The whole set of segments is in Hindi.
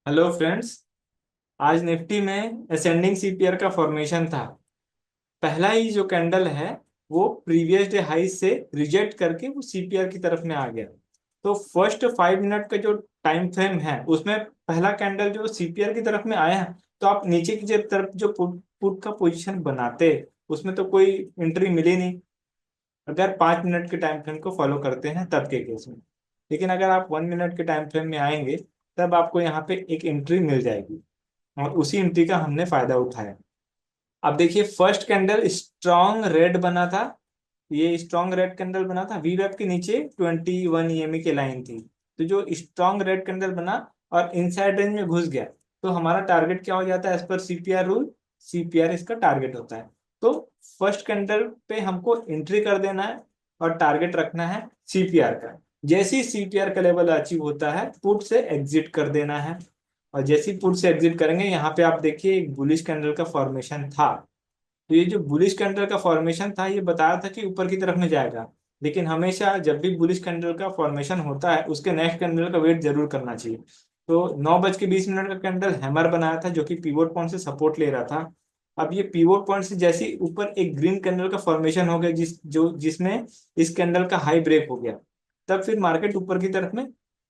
Hello friends. आज निफ्टी में असेंडिंग सीपीआर का फॉर्मेशन था। पहला ही जो कैंडल है वो प्रीवियस डे हाई से रिजेक्ट करके वो सीपीआर की तरफ में आ गया। तो फर्स्ट 5 मिनट का जो टाइम फ्रेम है उसमें पहला कैंडल जो सीपीआर की तरफ में आया है, तो आप नीचे की तरफ जो पुट पुट का पोजीशन बनाते उसमें तो कोई एंट्री मिली नहीं, अगर 5 मिनट के टाइम फ्रेम को फॉलो करते हैं तब के केस में। लेकिन अगर आप 1 मिनट के टाइम फ्रेम में आएंगे तब आपको यहाँ पे एक एंट्री मिल जाएगी और उसी एंट्री का हमने फायदा उठाया। अब देखिए फर्स्ट कैंडल स्ट्रॉन्ग रेड बना था। ये स्ट्रॉन्ग रेड कैंडल बना था, वी वेब के नीचे 21 ईएमई की लाइन थी। तो जो स्ट्रॉन्ग रेड कैंडल बना और इनसाइड रेंज में घुस गया, तो हमारा टारगेट क्या हो जाता है एज पर सीपीआर रूल। सीपीआर इसका टारगेट होता है। तो फर्स्ट कैंडल पे हमको एंट्री कर देना है और टारगेट रखना है सीपीआर का। जैसे ही सीपीआर का लेवल अचीव होता है पुट से एग्जिट कर देना है। और जैसे ही पुट से एग्जिट करेंगे, यहाँ पे आप देखिए एक बुलिश कैंडल का फॉर्मेशन था। तो ये जो बुलिश कैंडल का फॉर्मेशन था ये बताया था कि ऊपर की तरफ में जाएगा। लेकिन हमेशा जब भी बुलिश कैंडल का फॉर्मेशन होता है उसके नेक्स्ट कैंडल का वेट जरूर करना चाहिए। तो 9:20 का कैंडल हैमर बनाया था जो कि पीवोट पॉइंट से सपोर्ट ले रहा था। अब ये पीवोट पॉइंट से जैसे ही ऊपर एक ग्रीन कैंडल का फॉर्मेशन हो गया जिसमें इस कैंडल का हाई ब्रेक हो गया, तब फिर मार्केट ऊपर की तरफ में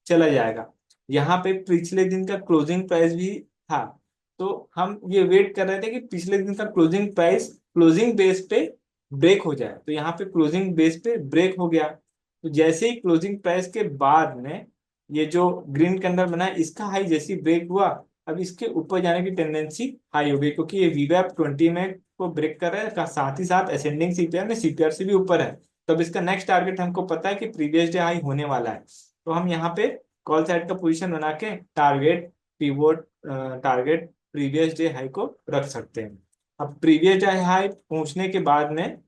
चला जाएगा। यहाँ पे पिछले दिन का क्लोजिंग प्राइस भी था। तो हम ये वेट कर रहे थे कि पिछले दिन का क्लोजिंग प्राइस क्लोजिंग बेस पे ब्रेक हो जाए। तो यहाँ पे क्लोजिंग बेस पे ब्रेक हो गया। तो जैसे ही क्लोजिंग प्राइस के बाद में ये जो ग्रीन कैंडल बना है इसका हाई जैसे ही ब्रेक हुआ, अब इसके ऊपर जाने की टेंडेंसी हाई हो गई क्योंकि ये वीवैप 20 में को ब्रेक कर रहा है, साथ ही साथ असेंडिंग सीपीआर में सीपीआर से भी ऊपर है। तब इसका नेक्स्ट टारगेट हमको पता है कि प्रीवियस डे हाई होने वाला है। तो हम यहाँ पे कॉल साइड का पोजीशन बना के target pivot target previous day high को रख सकते हैं। अब प्रीवियस डे हाई पहुंचने के बाद में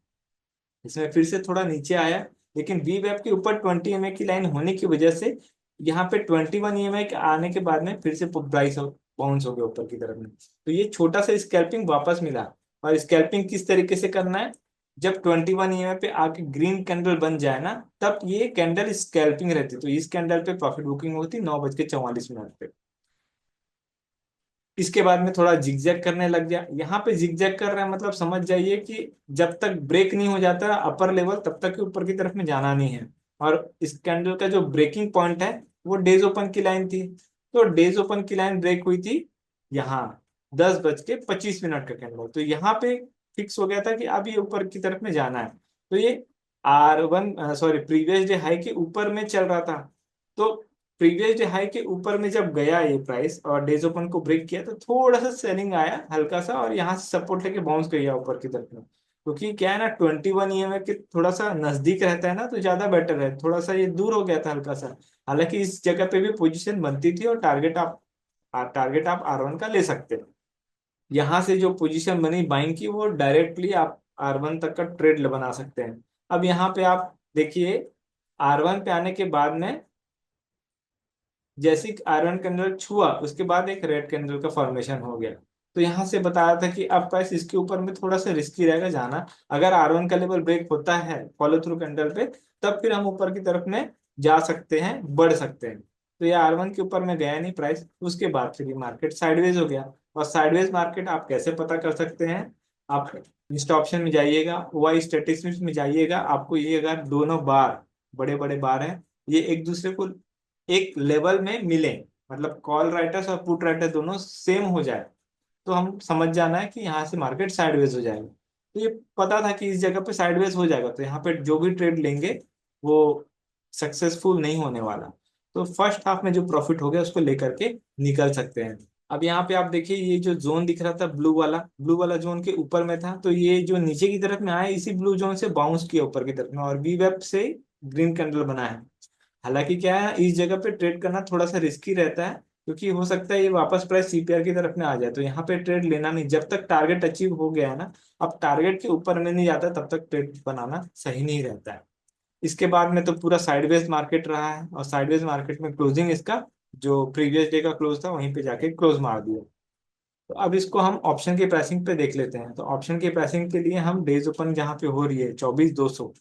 इसमें फिर से थोड़ा नीचे आया, लेकिन वी वेब के ऊपर 20 EMA की लाइन होने की वजह से यहाँ पे 21 EMA के आने के बाद में फिर से प्राइस बाउंस हो गया ऊपर की तरफ में। तो ये छोटा सा स्कैल्पिंग वापस मिला। और स्कैल्पिंग किस तरीके से करना है, जब 21 EMA पे आके ग्रीन कैंडल बन जाए ना तब ये कैंडल स्कैल्पिंग रहती है। तो इस कैंडल पे प्रॉफिट बुकिंग होती 9:44 पे। इसके बाद में थोड़ा जिगजैग करने लग गया। यहाँ पे जिगजैग कर रहा है मतलब समझ जाइए कि जब तक ब्रेक नहीं हो जाता अपर लेवल तब तक ऊपर की तरफ में जाना नहीं है। और इस कैंडल का जो ब्रेकिंग पॉइंट है वो डेज ओपन की लाइन थी। तो डेज ओपन की लाइन ब्रेक हुई थी यहाँ 10:25 का कैंडल। तो यहाँ पे फिक्स हो गया था कि अब ये ऊपर की तरफ में जाना है। तो ये R1 sorry previous day high के ऊपर में चल रहा था। तो प्रीवियस डे हाई के ऊपर में जब गया ये प्राइस और डेज ओपन को ब्रेक किया तो थोड़ा सा सेलिंग आया हल्का सा, और यहाँ से सपोर्ट लेके बाउंस गया ऊपर की तरफ में। क्योंकि क्या है ना 21 EMA के थोड़ा सा नजदीक रहता है ना तो ज्यादा बेटर है। थोड़ा सा ये दूर हो गया था हल्का सा। हालांकि इस जगह पे भी पोजीशन बनती थी और टारगेट आप R1 का ले सकते हैं। यहाँ से जो पोजीशन बनी बाइंग की वो डायरेक्टली आप R1 तक का ट्रेड बना सकते हैं। अब यहाँ पे आप देखिए R1 पे आने के बाद में जैसे आयरन कैंडल छुआ उसके बाद एक रेड कैंडल का फॉर्मेशन हो गया। तो यहाँ से बताया था कि अब प्राइस इसके ऊपर में थोड़ा सा रिस्की रहेगा जाना। अगर R1 का लेवल ब्रेक होता है फॉलो थ्रू कैंडल पे तब फिर हम ऊपर की तरफ में जा सकते हैं, बढ़ सकते हैं। तो ये R1 के ऊपर में गया नहीं प्राइस, उसके बाद फिर ये मार्केट साइडवेज हो गया। और साइडवेज मार्केट आप कैसे पता कर सकते हैं, आप इंस्टा ऑप्शन में जाइएगा, वाई स्टेटिस्टिक्स में जाइएगा, आपको ये अगर दोनों बार बड़े बड़े बार हैं ये एक दूसरे को एक लेवल में मिले, मतलब कॉल राइटर्स और पुट राइटर दोनों सेम हो जाए, तो हम समझ जाना है कि यहाँ से मार्केट साइडवेज हो जाएगा। तो ये पता था कि इस जगह पे साइडवेज हो जाएगा, तो यहाँ पे जो भी ट्रेड लेंगे वो सक्सेसफुल नहीं होने वाला। तो फर्स्ट हाफ में जो प्रॉफिट हो गया उसको लेकर के निकल सकते हैं। अब यहाँ पे आप देखिए ये जो जोन दिख रहा था ब्लू वाला जोन के ऊपर में था, तो ये जो नीचे की तरफ में आया इसी ब्लू जोन से बाउंस किया ऊपर की तरफ में और वी वेब से ग्रीन कैंडल बना है। हालांकि क्या है इस जगह पे ट्रेड करना थोड़ा सा रिस्की रहता है क्योंकि हो सकता है ये वापस प्राइस सीपीआर की तरफ में आ जाए। तो यहाँ पे ट्रेड लेना नहीं, जब तक टारगेट अचीव हो गया है ना, अब टारगेट के ऊपर में नहीं जाता तब तक ट्रेड बनाना सही नहीं रहता है। इसके बाद में तो पूरा साइडवेज मार्केट रहा है और साइडवेज मार्केट में क्लोजिंग इसका जो प्रीवियस डे का क्लोज था वहीं पे जाके क्लोज मार दिया। तो अब इसको हम ऑप्शन की प्राइसिंग पे देख लेते हैं। तो ऑप्शन की प्राइसिंग के लिए हम डेज ओपन जहाँ पे हो रही है 24,200,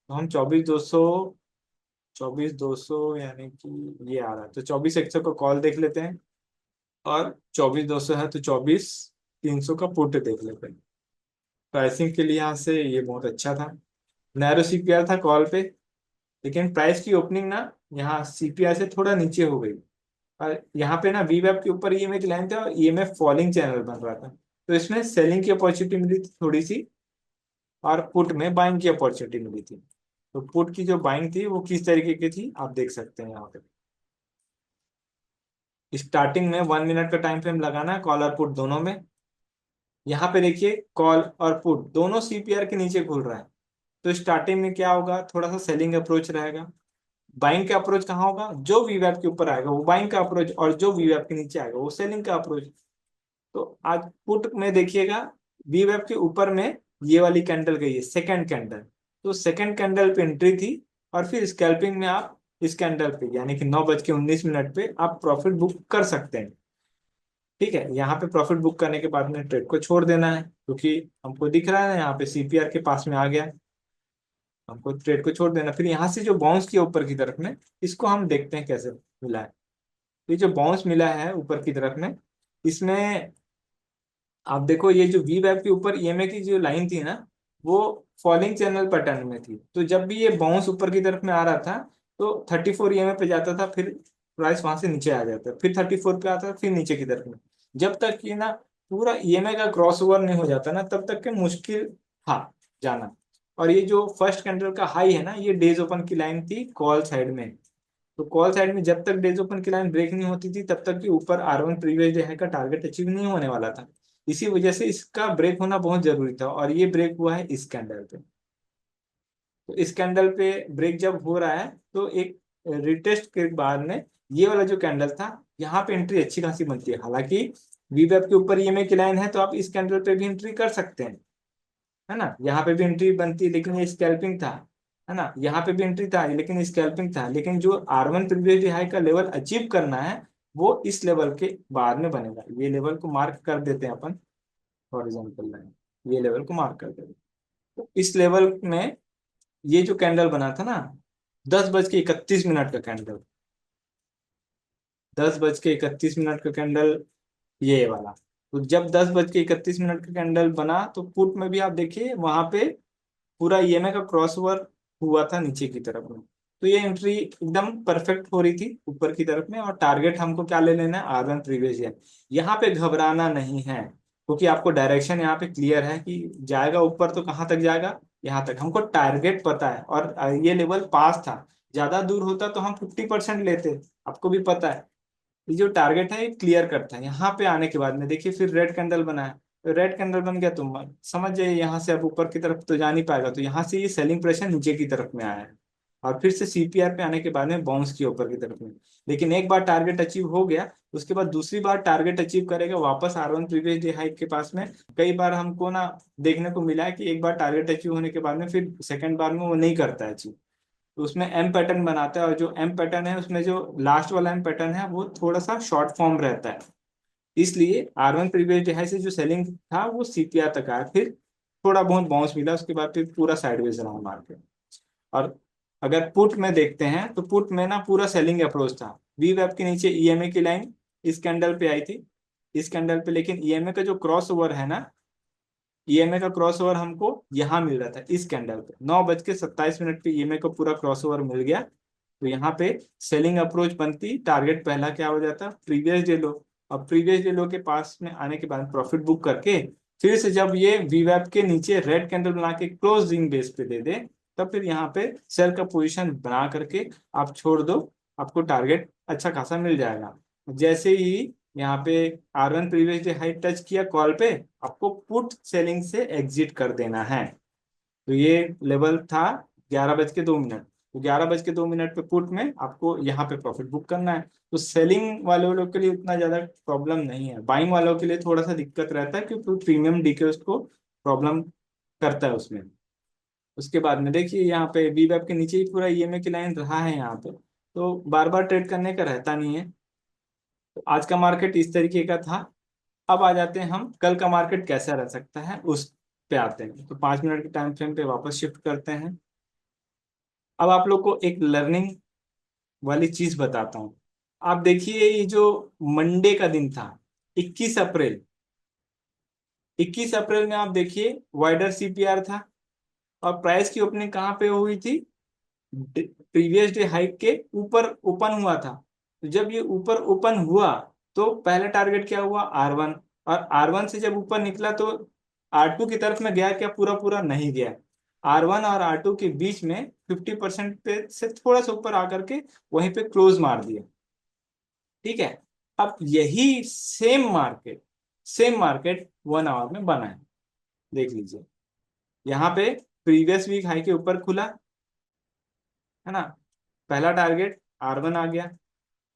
तो हम 24,200 यानी कि ये आ रहा है तो 24,100 को कॉल देख लेते हैं। और 24,200 है तो 24,300 का पुट देख लेते हैं। प्राइसिंग के लिहाज से ये बहुत अच्छा था। नैरो सीपीआर था कॉल पे, लेकिन प्राइस की ओपनिंग ना यहाँ सीपीआर से थोड़ा नीचे हो गई। और यहाँ पे ना वी वेब के ऊपर ईएमए की लाइन था और ईएमएफ फॉलिंग चैनल बन रहा था, तो इसमें सेलिंग की अपॉर्चुनिटी मिली थी थोड़ी सी, और पुट में बाइंग की अपॉर्चुनिटी मिली थी। तो पुट की जो बाइंग थी वो किस तरीके की थी आप देख सकते हैं यहाँ पे। स्टार्टिंग में 1 मिनट का टाइम फ्रेम लगाना है कॉल और पुट दोनों में। यहाँ पे देखिए कॉल और पुट दोनों सीपीआर के नीचे खुल रहा है, तो स्टार्टिंग में क्या होगा, थोड़ा सा सेलिंग अप्रोच रहेगा। बाइंग का अप्रोच कहाँ होगा, जो वीवैप के ऊपर आएगा वो बाइंग का अप्रोच, और जो वीवैप के नीचे आएगा वो सेलिंग का अप्रोच। तो आज पुट में देखिएगा वीवैप के ऊपर में ये वाली कैंडल गई है, सेकंड कैंडल। तो सेकंड कैंडल पे एंट्री थी, और फिर स्कैल्पिंग में आप इस कैंडल पे यानी कि 9:19 पे आप प्रॉफिट बुक कर सकते हैं। ठीक है, यहाँ पे प्रॉफिट बुक करने के बाद में ट्रेड को छोड़ देना है, क्योंकि हमको दिख रहा है ना यहाँ पे सीपीआर के पास में आ गया, हमको ट्रेड को छोड़ देना। फिर यहाँ से जो बाउंस किया ऊपर की तरफ में, इसको हम देखते हैं कैसे मिला है। ये जो बाउंस मिला है ऊपर की तरफ में, इसमें आप देखो ये जो वी वेब के ऊपर ईएमए की जो लाइन थी ना, वो फॉलिंग चैनल पैटर्न में थी। तो जब भी ये बाउंस ऊपर की तरफ में आ रहा था तो 34 ईएमए पे जाता था, फिर प्राइस वहां से नीचे आ जाता, फिर 34 पे आता, फिर नीचे की तरफ में। जब तक ये ना पूरा ईएमए का क्रॉस ओवर नहीं हो जाता ना, तब तक के मुश्किल था जाना। और ये जो फर्स्ट कैंडल का हाई है ना, ये डेज ओपन की लाइन थी कॉल साइड में। तो कॉल साइड में जब तक डेज ओपन की लाइन ब्रेक नहीं होती थी, तब तक कि ऊपर R1 प्रीवियस डे हाई का टारगेट अचीव नहीं होने वाला था। इसी वजह से इसका ब्रेक होना बहुत जरूरी था, और ये ब्रेक हुआ है इस कैंडल पे। तो इस कैंडल पे ब्रेक जब हो रहा है, तो एक रिटेस्ट के बाद में ये वाला जो कैंडल था, यहाँ पे एंट्री अच्छी खासी बनती है। हालांकि वीवेब के ऊपर ईएमए की लाइन है, तो आप इस कैंडल पे भी एंट्री कर सकते हैं, है ना, यहाँ पे भी एंट्री बनती है, लेकिन ये स्कैल्पिंग था, है ना, यहाँ पे भी एंट्री था लेकिन स्कैल्पिंग था। लेकिन जो R1 प्रीवियस हाई का लेवल अचीव करना है, वो इस लेवल के बाद में बनेगा। ये लेवल को मार्क कर देते हैं अपन, हॉरिजॉन्टल लाइन, ये लेवल को मार्क कर देते हैं। तो इस लेवल में ये जो कैंडल बना था ना, 10:31 का कैंडल, 10:31 का कैंडल, ये वाला। तो जब 10:31 का कैंडल बना, तो पुट में भी आप देखिए वहां पे पूरा ईएमए का क्रॉस ओवर हुआ था नीचे की तरफ में। तो ये एंट्री एकदम परफेक्ट हो रही थी ऊपर की तरफ में, और टारगेट हमको क्या ले लेना है, R1 प्रीवियस ईयर। यहाँ पे घबराना नहीं है, क्योंकि आपको डायरेक्शन यहाँ पे क्लियर है कि जाएगा ऊपर तो कहाँ तक जाएगा, यहाँ तक हमको टारगेट पता है। और ये लेवल पास था, ज्यादा दूर होता तो हम 50% लेते, आपको भी पता है। ये जो टारगेट है ये क्लियर करता है। यहाँ पे आने के बाद में देखिए फिर रेड कैंडल बना है, तो रेड कैंडल बन गया तो समझ जाइए यहाँ से अब ऊपर की तरफ तो जा नहीं पाएगा। तो यहाँ से ये सेलिंग प्रेशर नीचे की तरफ में आया है, और फिर से सीपीआर पे आने के बाद में बाउंस किया ऊपर की तरफ में। लेकिन एक बार टारगेट अचीव हो गया, उसके बाद दूसरी बार टारगेट अचीव करेगा वापस R1 प्रीवियस डे हाई के पास में। कई बार हमको ना देखने को मिला है कि एक बार टारगेट अचीव होने के बाद में फिर सेकंड बार में वो नहीं करता है अचीव, तो उसमें एम पैटर्न बनाता है। और जो एम पैटर्न है उसमें जो लास्ट वाला एम पैटर्न है वो थोड़ा सा शॉर्ट फॉर्म रहता है। इसलिए R1 प्रीवियस हाई से जो सेलिंग था वो सीपीआर तक आया, फिर थोड़ा बहुत बाउंस मिला, उसके बाद फिर पूरा साइडवेज रहा मार्केट। और अगर पुट में देखते हैं, तो पुट में ना पूरा सेलिंग अप्रोच था। वी वेब के नीचे ईएमए की लाइन इस कैंडल पे आई थी, इस कैंडल पे, लेकिन ईएमए का जो क्रॉस ओवर है ना, ईएमए का क्रॉस ओवर हमको यहाँ मिल रहा था इस कैंडल पे। 9:27 पे ईएमए का पूरा क्रॉस ओवर मिल गया, तो यहाँ पे सेलिंग अप्रोच बनती, टारगेट पहला क्या हो जाता, प्रीवियस डे लो। और प्रीवियस डे लो के पास में आने के बाद प्रॉफिट बुक करके, फिर से जब ये वीवैप के नीचे रेड कैंडल बना के क्लोजिंग बेस पे दे दे, तब फिर यहाँ पे सेल का पोजीशन बना करके आप छोड़ दो, आपको टारगेट अच्छा खासा मिल जाएगा। जैसे ही यहाँ पे R1 previous day high touch किया कॉल पे, आपको पुट सेलिंग से एग्जिट कर देना है। तो ये लेवल था 11:02। तो 11:02 पे पुट में आपको यहाँ पे प्रॉफिट बुक करना है। तो सेलिंग वाले लोग के लिए उतना ज्यादा प्रॉब्लम नहीं है, बाइंग वालों के लिए थोड़ा सा दिक्कत रहता है, क्योंकि प्रीमियम डीके उसको प्रॉब्लम करता है उसमें। उसके बाद में देखिए यहाँ पे वी वेब के नीचे ही पूरा ईएमए की लाइन रहा है यहाँ पे, तो बार बार ट्रेड करने का रहता नहीं है। तो आज का मार्केट इस तरीके का था। अब आ जाते हैं हम कल का मार्केट कैसा रह सकता है उस पे आते हैं। तो 5 मिनट के टाइम फ्रेम पे वापस शिफ्ट करते हैं। अब आप लोग को एक लर्निंग वाली चीज बताता हूँ। आप देखिए ये जो मंडे का दिन था, 21 अप्रैल, 21 अप्रैल में आप देखिए वाइडर सीपीआर था, और प्राइस की ओपनिंग कहाँ पे हुई थी? प्रीवियस डे हाइक के ऊपर ओपन हुआ था। तो जब ये ऊपर ओपन हुआ तो पहला टारगेट क्या हुआ? R1। और R1 से जब ऊपर निकला तो R2 की तरफ में गया क्या? पूरा पूरा नहीं गया। R1 और R2 के बीच में 50% पे से थोड़ा सा ऊपर आकर के वहीं पे क्लोज मार दिया। ठीक है। अब यही सेम मार्केट 1 आवर में बना है। देख लीजिए, यहाँ पे प्रीवियस वीक हाई के ऊपर खुला है ना। पहला टारगेट R1 आ गया।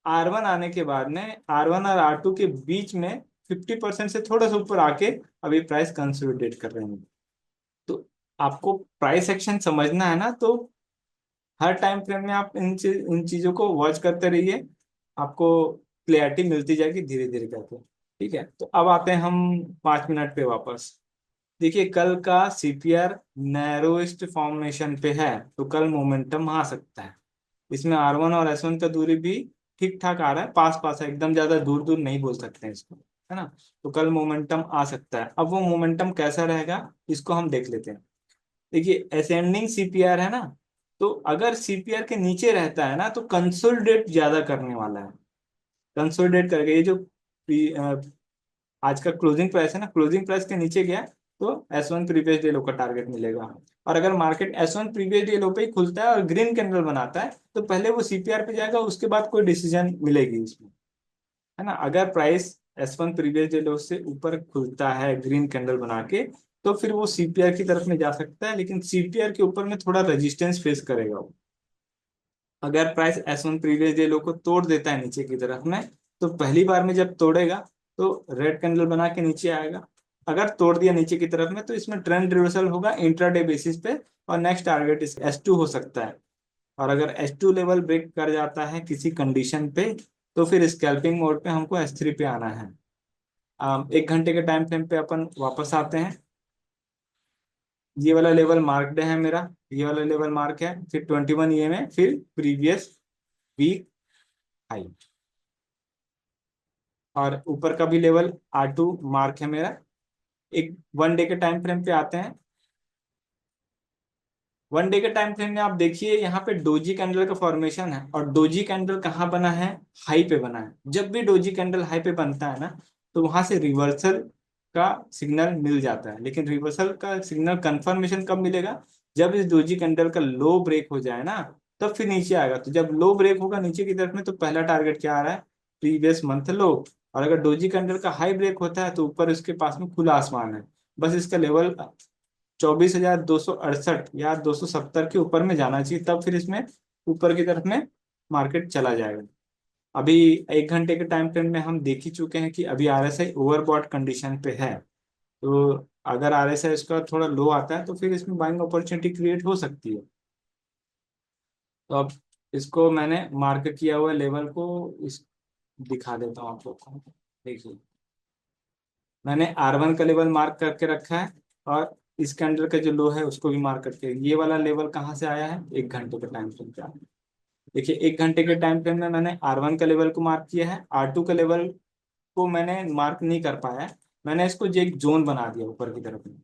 R1 आने के बाद में R1 और R2 के बीच में 50% से थोड़ा सा ऊपर आके अभी प्राइस कंसोलिडेट कर रहे हैं। तो आपको प्राइस एक्शन समझना है ना, तो हर टाइम फ्रेम में आप इन चीजों को वॉच करते रहिए, आपको क्लियरिटी मिलती जाएगी धीरे धीरे करके। ठीक है, तो अब आते हैं हम 5 मिनट पे वापस। देखिए कल का सीपीआर नैरोएस्ट फॉर्मेशन पे है, तो कल मोमेंटम आ सकता है। इसमें R1 और S1 का दूरी भी ठीक ठाक आ रहा है, पास पास है एकदम, ज्यादा दूर दूर नहीं बोल सकते हैं इसको, है ना। तो कल मोमेंटम आ सकता है। अब वो मोमेंटम कैसा रहेगा इसको हम देख लेते हैं। देखिए असेंडिंग सीपीआर है ना, तो अगर सीपीआर के नीचे रहता है ना तो कंसोलिडेट ज्यादा करने वाला है। कंसोलिडेट करके ये जो आज का क्लोजिंग प्राइस है ना, क्लोजिंग प्राइस के नीचे गया तो S1 प्रीवियस डे लो का टारगेट मिलेगा। और अगर मार्केट S1 प्रीवियस डे लो पे ही खुलता है और ग्रीन कैंडल बनाता है तो पहले वो सीपीआर पे जाएगा, उसके बाद कोई डिसीजन मिलेगी इसमें, है ना। अगर प्राइस S1 प्रीवियस डे लो से ऊपर खुलता है ग्रीन कैंडल बना के, तो फिर वो सीपीआर की तरफ में जा सकता है, लेकिन सीपीआर के ऊपर में थोड़ा रेजिस्टेंस फेस करेगा वो। अगर प्राइस S1 प्रीवियस डे लो को तोड़ देता है नीचे की तरफ में, तो पहली बार में जब तोड़ेगा तो रेड कैंडल बना के नीचे आएगा। अगर तोड़ दिया नीचे की तरफ में तो इसमें ट्रेंड रिवर्सल होगा इंट्राडे बेसिस पे, और नेक्स्ट टारगेट इस S2 हो सकता है। और अगर S2 लेवल ब्रेक कर जाता है किसी कंडीशन पे, तो फिर स्कैल्पिंग मोड पे हमको S3 पे आना है। 1 घंटे के टाइम फ्रेम पे अपन वापस आते हैं। ये वाला लेवल मार्क्ड है मेरा, ये वाला लेवल मार्क है, फिर 21 ये में, फिर प्रीवियस वीक हाई, और ऊपर का भी लेवल R2 मार्क है मेरा। एक 1 डे के टाइम फ्रेम पे आते हैं। 1 डे के टाइम फ्रेम में आप देखिए यहाँ पे डोजी कैंडल का फॉर्मेशन है, और डोजी कैंडल कहाँ बना है? हाई पे बना है। जब भी डोजी कैंडल हाई पे बनता है ना, तो वहां से रिवर्सल का सिग्नल मिल जाता है। लेकिन रिवर्सल का सिग्नल कंफर्मेशन कब मिलेगा? जब इस डोजी कैंडल का लो ब्रेक हो जाए ना, तब फिर नीचे आएगा। तो जब लो ब्रेक होगा नीचे की तरफ में, तो पहला टारगेट क्या आ रहा है? प्रीवियस मंथ लो। और अगर डोजी कैंडल का हाई ब्रेक होता है तो ऊपर इसके पास में खुला आसमान है, बस इसका लेवल 24,268 या 270 के ऊपर में जाना चाहिए, तब फिर इसमें ऊपर की तरफ में मार्केट चला जाएगा। अभी 1 घंटे के टाइम फ्रेम में हम देख ही चुके हैं कि अभी RSI ओवरबॉट कंडीशन पे है। तो अगर RSI इसका थोड़ा लो आता है तो फिर इसमें बाइंग अपॉर्चुनिटी क्रिएट हो सकती है। तो अब इसको मैंने मार्क किया हुआ लेवल को इस दिखा देता हूँ आप लोग को। देखिए मैंने R1 का लेवल मार्क करके रखा है, और इस कैंडल का जो लो है उसको भी मार्क करके। ये वाला लेवल कहाँ से आया है? 1 घंटे के टाइम फ्रेम पे आया है। देखिए 1 घंटे के टाइम फ्रेम में मैंने R1 का लेवल को मार्क किया है, R2 का लेवल को मैंने मार्क नहीं कर पाया है। मैंने इसको जो एक जोन बना दिया ऊपर की तरफ में।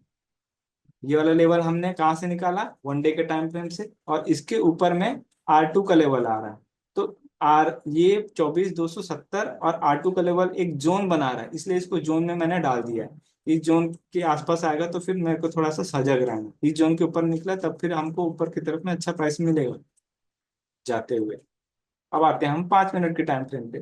ये वाला लेवल हमने कहाँ से निकाला? 1 डे के टाइम फ्रेम से, और इसके ऊपर में R2 का लेवल आ रहा है। तो ये 24,270 और R2 का लेवल एक जोन बना रहा है, इसलिए इसको जोन में मैंने डाल दिया है। इस जोन के आसपास आएगा तो फिर मेरे को थोड़ा सा सजग रहना, इस जोन के ऊपर निकला तब फिर हमको ऊपर की तरफ में अच्छा प्राइस मिलेगा जाते हुए। अब आते हैं हम 5 मिनट के टाइम फ्रेम पे।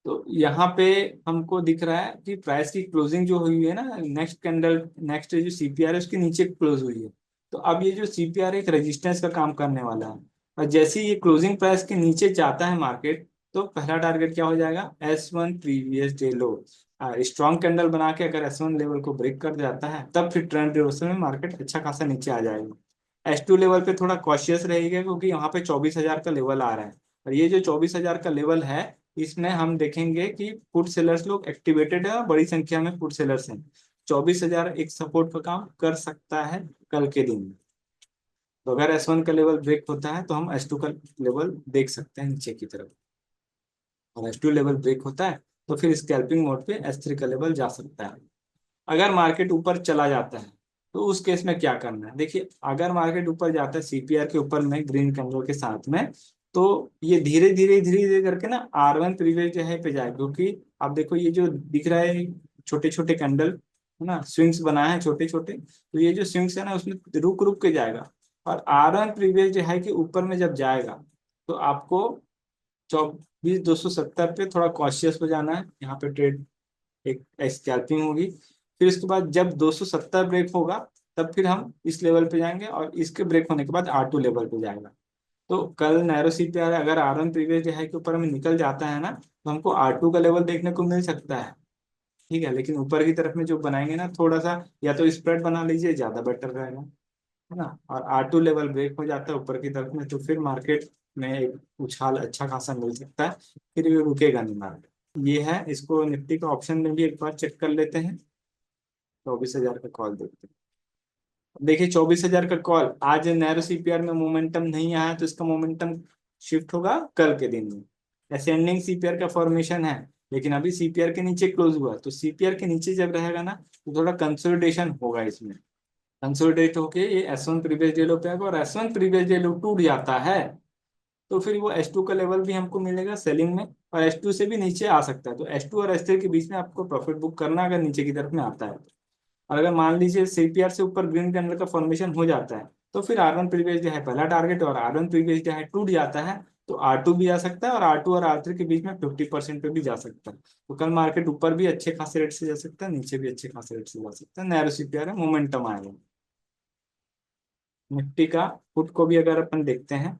तो यहाँ पे हमको दिख रहा है कि प्राइस की क्लोजिंग जो हुई है ना, नेक्स्ट कैंडल, नेक्स्ट जो सीपीआर है उसके नीचे क्लोज हुई है। तो अब ये जो सीपीआर एक रेजिस्टेंस का काम करने वाला है, और जैसे ही ये क्लोजिंग प्राइस के नीचे जाता है मार्केट, तो पहला टारगेट क्या हो जाएगा? S1 प्रीवियस डे लो। स्ट्रॉन्ग कैंडल बना के अगर S1 लेवल को ब्रेक कर जाता है, तब फिर ट्रेंड रिवर्सल में मार्केट अच्छा खासा नीचे आ जाएगा। S2 लेवल पे थोड़ा कॉशियस रहेगा, क्योंकि यहाँ पे 24,000 का लेवल आ रहा है, और ये जो 24,000 का लेवल है, इसमें हम देखेंगे कि फुट सेलर्स लोग एक्टिवेटेड है और बड़ी संख्या में फुट सेलर्स हैं। 24,000 एक सपोर्ट का काम कर सकता है कल के दिन में। तो अगर S1 का लेवल ब्रेक होता है तो हम S2 का लेवल देख सकते हैं नीचे की तरफ, और S2 लेवल ब्रेक होता है तो फिर स्कैल्पिंग मोड पे S3 का लेवल जा सकता है। अगर मार्केट ऊपर चला जाता है तो उस केस में क्या करना है, देखिए अगर मार्केट ऊपर जाता है सीपीआर के ऊपर में ग्रीन कैंडल के साथ में, तो ये धीरे धीरे धीरे धीरे करके ना R1 प्रीवियस जो है पे जाए, क्योंकि आप देखो ये जो दिख रहा है छोटे छोटे कैंडल है ना, स्विंग्स बनाए हैं छोटे छोटे, तो ये जो स्विंग्स है ना उसमें रुक रुक के जाएगा, और R1 प्रीवियस जो है कि ऊपर में जब जाएगा तो आपको 24,270 पे थोड़ा कॉशियस हो जाना है, यहाँ पे ट्रेड एक स्कैल्पिंग होगी। फिर उसके बाद जब 270 ब्रेक होगा तब फिर हम इस लेवल पे जाएंगे, और इसके ब्रेक होने के बाद R2 लेवल पे जाएगा। तो कल नैरो सीपीआर अगर R1 प्रीवियस जो है के ऊपर में निकल जाता है ना, तो हमको R2 का लेवल देखने को मिल सकता है। ठीक है, लेकिन ऊपर की तरफ में जो बनाएंगे ना थोड़ा सा, या तो स्प्रेड बना लीजिए, ज्यादा बेटर रहेगा, है ना। और R2 लेवल ब्रेक हो जाता है ऊपर की तरफ में तो फिर मार्केट में एक उछाल अच्छा खासा मिल सकता है, फिर ये रुकेगा नहीं मार्केट। ये है, इसको निफ्टी का ऑप्शन में भी एक बार चेक कर लेते हैं। 24,000 का कॉल देखते हैं। देखिए 24,000 का कॉल, आज नैरो सीपीआर में मोमेंटम नहीं आया तो इसका मोमेंटम शिफ्ट होगा कल के दिन में। असेंडिंग सीपीआर का फॉर्मेशन है, लेकिन अभी सीपीआर के नीचे क्लोज हुआ, तो सीपीआर के नीचे जब रहेगा ना तो थोड़ा कंसोलिडेशन होगा इसमें। कंसोलिडेट होके ये S1 प्रीवियस डे लो पे आएगा, और S1 प्रीवियस डे लो टूट जाता है तो फिर वो S2 का लेवल भी हमको मिलेगा सेलिंग में, और S2 से भी नीचे आ सकता है, तो S2 और S3 के बीच में आपको प्रॉफिट बुक करना अगर नीचे की तरफ में आता है। और अगर मान लीजिए सीपीआर से ऊपर ग्रीन कैंडल का फॉर्मेशन हो जाता है तो फिर R1 प्रीवियस डे है पहला टारगेट, और R1 प्रीवियस डे है टूट जाता है तो R2 भी आ सकता है, और R2 और R3 के बीच में 50% पे भी जा सकता है। तो कल मार्केट ऊपर भी अच्छे खासे रेट से जा सकता है, नीचे भी अच्छे खासे रेट से जा सकता है, नैरो सीपीआर है, मोमेंटम आएगा। निफ्टी का पुट को भी अगर अपन देखते हैं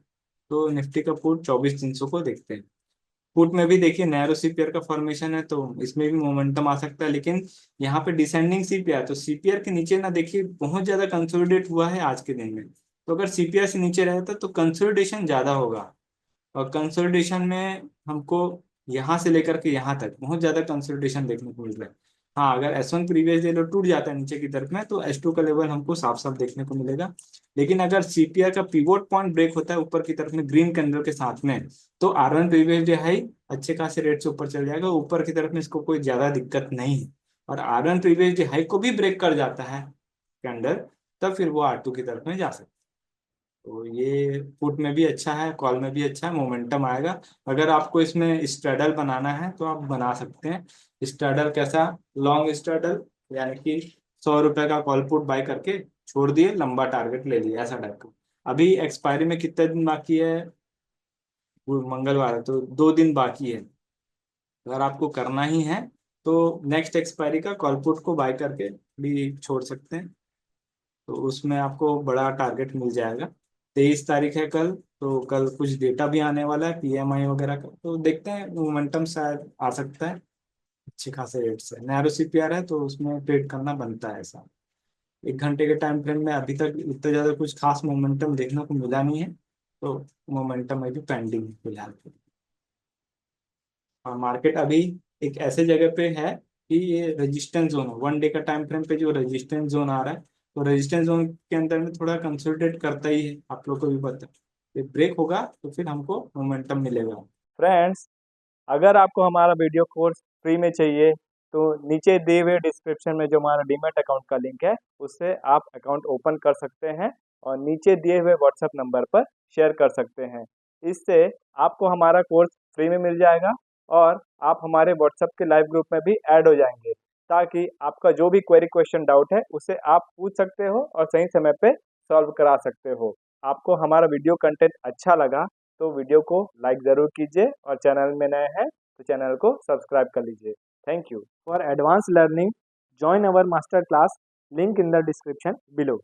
तो निफ्टी का पुट 24,300 को देखते हैं। पुट में भी देखिए नैरो सीपीआर का फॉर्मेशन है तो इसमें भी मोमेंटम आ सकता है, लेकिन यहाँ पे डिसेंडिंग सीपीआर, तो सीपीआर के नीचे ना देखिए बहुत ज्यादा कंसोलिडेट हुआ है आज के दिन में, तो अगर सीपीआर से नीचे रहता तो कंसोलिडेशन ज्यादा होगा, और कंसोलिडेशन में हमको यहाँ से लेकर के यहाँ तक बहुत ज्यादा कंसोलिडेशन देखने को मिल रहा है। हाँ, अगर S1 प्रीवियस डे लो टूट जाता है नीचे की तरफ में तो S2 का लेवल हमको साफ साफ देखने को मिलेगा। लेकिन अगर सीपीआर का पिवोट पॉइंट ब्रेक होता है ऊपर की तरफ में ग्रीन कैंडल के साथ में, तो R1 प्रीवियस डे हाई अच्छे खासे रेट से ऊपर चल जाएगा, ऊपर की तरफ में इसको कोई ज्यादा दिक्कत नहीं है। और R1 प्रीवियस डे हाई को भी ब्रेक कर जाता है कैंडल, तब फिर वो R2 की तरफ में जा सकता है। तो ये पुट में भी अच्छा है, कॉल में भी अच्छा है, मोमेंटम आएगा। अगर आपको इसमें स्ट्रेडल बनाना है तो आप बना सकते हैं। स्ट्रेडल कैसा, लॉन्ग स्ट्रेडल, यानी कि 100 रुपए का कॉल पुट बाय करके छोड़ दिए, लंबा टारगेट ले लिया, ऐसा टाइप का। अभी एक्सपायरी में कितने दिन बाकी है, वो मंगलवार है तो 2 दिन बाकी है। अगर आपको करना ही है तो नेक्स्ट एक्सपायरी का कॉल पुट को बाय करके भी छोड़ सकते हैं, तो उसमें आपको बड़ा टारगेट मिल जाएगा। 23 तारीख है कल, तो कल कुछ डेटा भी आने वाला है पीएमआई वगैरह का, तो देखते हैं मोमेंटम शायद आ सकता है अच्छे खासे रेट से। नैरो सीपीआर है तो उसमें ट्रेड करना बनता है ऐसा। 1 घंटे के टाइम फ्रेम में अभी तक इतना ज्यादा कुछ खास मोमेंटम देखने को मिला नहीं है, तो मोमेंटम अभी पेंडिंग है फिलहाल। और मार्केट अभी एक ऐसे जगह पे है कि ये रेजिस्टेंस जोन है, 1 डे का टाइम फ्रेम पे जो रेजिस्टेंस जोन आ रहा है, तो रेजिस्टेंस जोन के अंदर में थोड़ा कंसोलिडेट करता ही है, आप लोग को भी पता है। ब्रेक होगा तो फिर हमको मोमेंटम मिलेगा। फ्रेंड्स, अगर आपको हमारा वीडियो कोर्स फ्री में चाहिए तो नीचे दिए हुए डिस्क्रिप्शन में जो हमारा डीमैट अकाउंट का लिंक है उससे आप अकाउंट ओपन कर सकते हैं और नीचे दिए हुए व्हाट्सएप नंबर पर शेयर कर सकते हैं। इससे आपको हमारा कोर्स फ्री में मिल जाएगा और आप हमारे व्हाट्सएप के लाइव ग्रुप में भी ऐड हो जाएंगे, ताकि आपका जो भी क्वेरी क्वेश्चन डाउट है उसे आप पूछ सकते हो और सही समय पे सॉल्व करा सकते हो। आपको हमारा वीडियो कंटेंट अच्छा लगा तो वीडियो को लाइक ज़रूर कीजिए और चैनल में नए हैं तो चैनल को सब्सक्राइब कर लीजिए। Thank you for advance learning, join our master class, link in the description below.